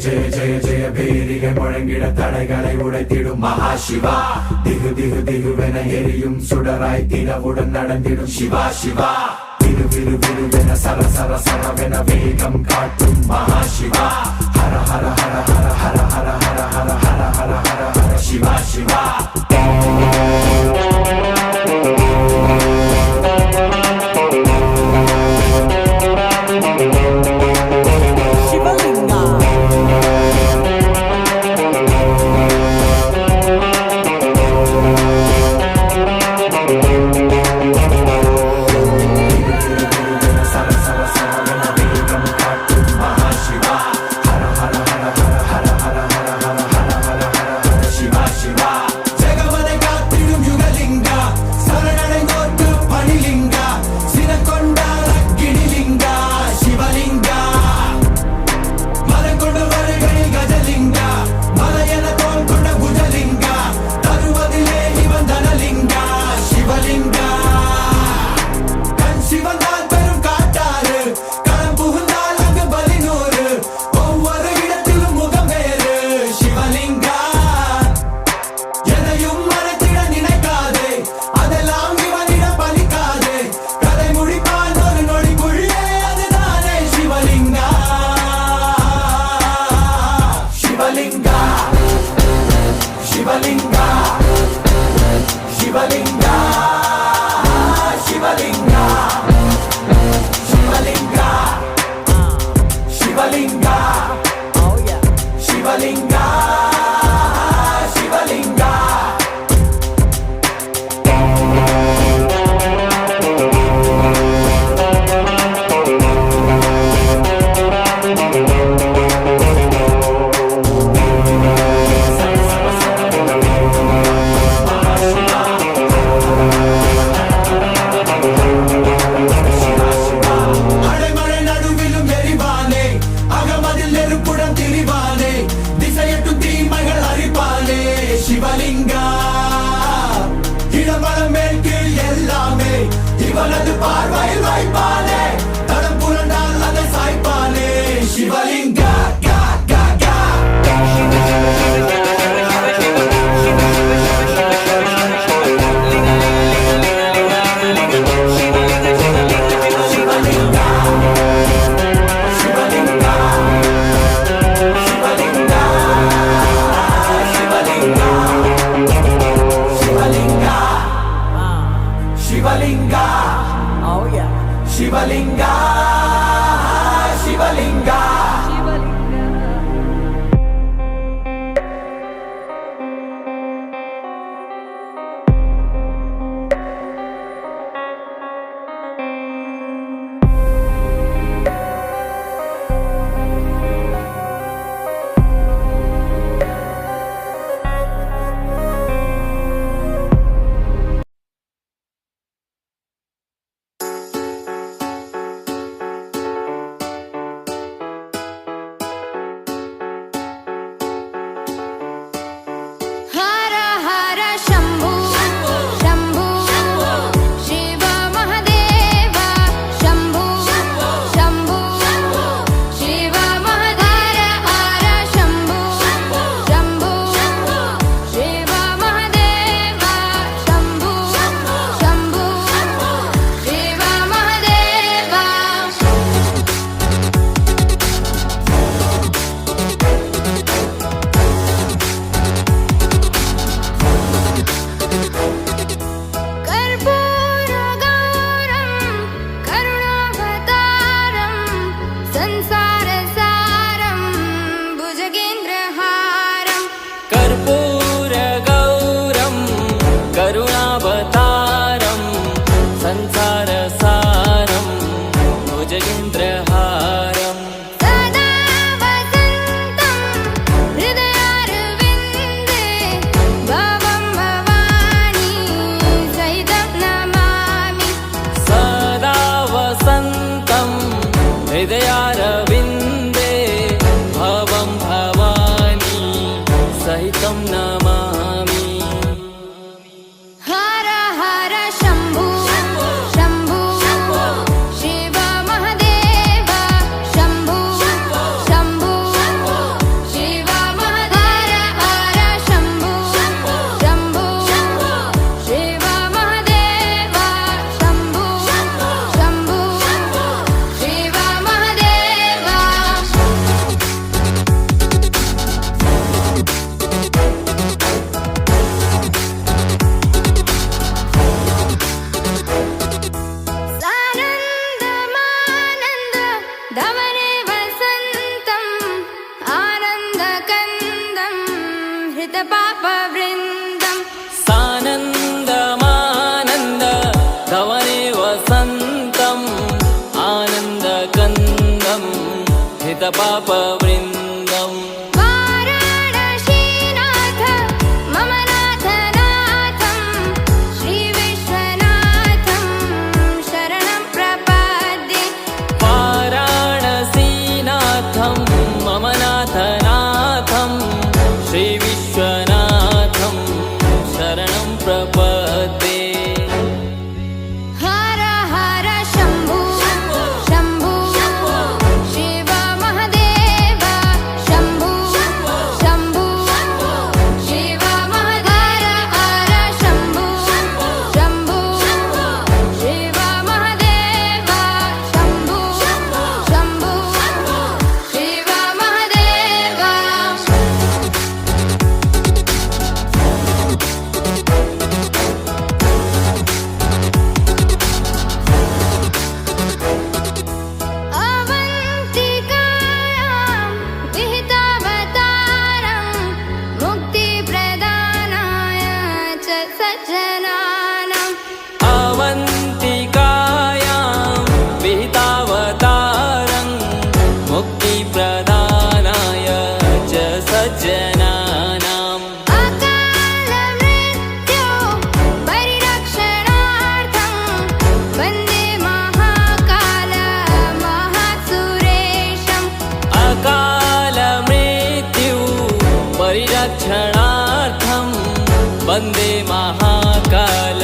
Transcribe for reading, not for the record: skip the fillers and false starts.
ஜெய ஜெய ஜெய பேரிகை முழங்கிட தடைகளை உடைத்திடும் மகாசிவா. திகு திகு திகுவென எரியும் சுடராய் தினவுடன் நடந்திடும் சிவா சிவா. விரு விரு விருவென சர சர சரவென வேகம் காட்டும் மகாசிவா. Hara Hara Hara Hara Hara Hara Hara Hara Hara Hara Hara Hara Siva Siva. Shivalinga, Shivalinga, Shivalinga, Shivalinga, Shivalinga, oh yeah, Shivalinga, Shivalinga. Sivalinga இடமலம் மேற்கில் எல்லாமே இவனது பார்வையில் வைப்பானே. தடம் புரண்டால் அதை சாய்ப்பானே. சிவலிங்கா கா கா கா. Sivalinga Sivalinga Sivalinga Shivalinga, Shivalinga, oh yeah, Shivalinga, Shivalinga. पापवृन्दम् वाराणसीनाथ मम नाथ नाथं श्रीविश्वनाथं शरणं प्रपद्ये वाराणसीनाथं मम नाथनाथं श्रीविश्वनाथं शरणं प्रपद्ये हर हर शम्भो शम्भो शिव महदेव शम्भो शम्भो शिव महदेव हर शम्भो शम्भो शिव महदेव शम्भो शम्भो शिव महदेव अवन्तिकायां विहितावतारं मुक्तिप्रदानाय च सज्जनानाम् अवन्तिकायां विहितावतारं मुक्तिप्रदानाय च सज्जनानाम् अकालमृत्यो परिरक्षणार्थं वन्दे महाकाल महासुरेशम् अकालमृत्यु परिरक्षणार्थं वन्दे महाकाल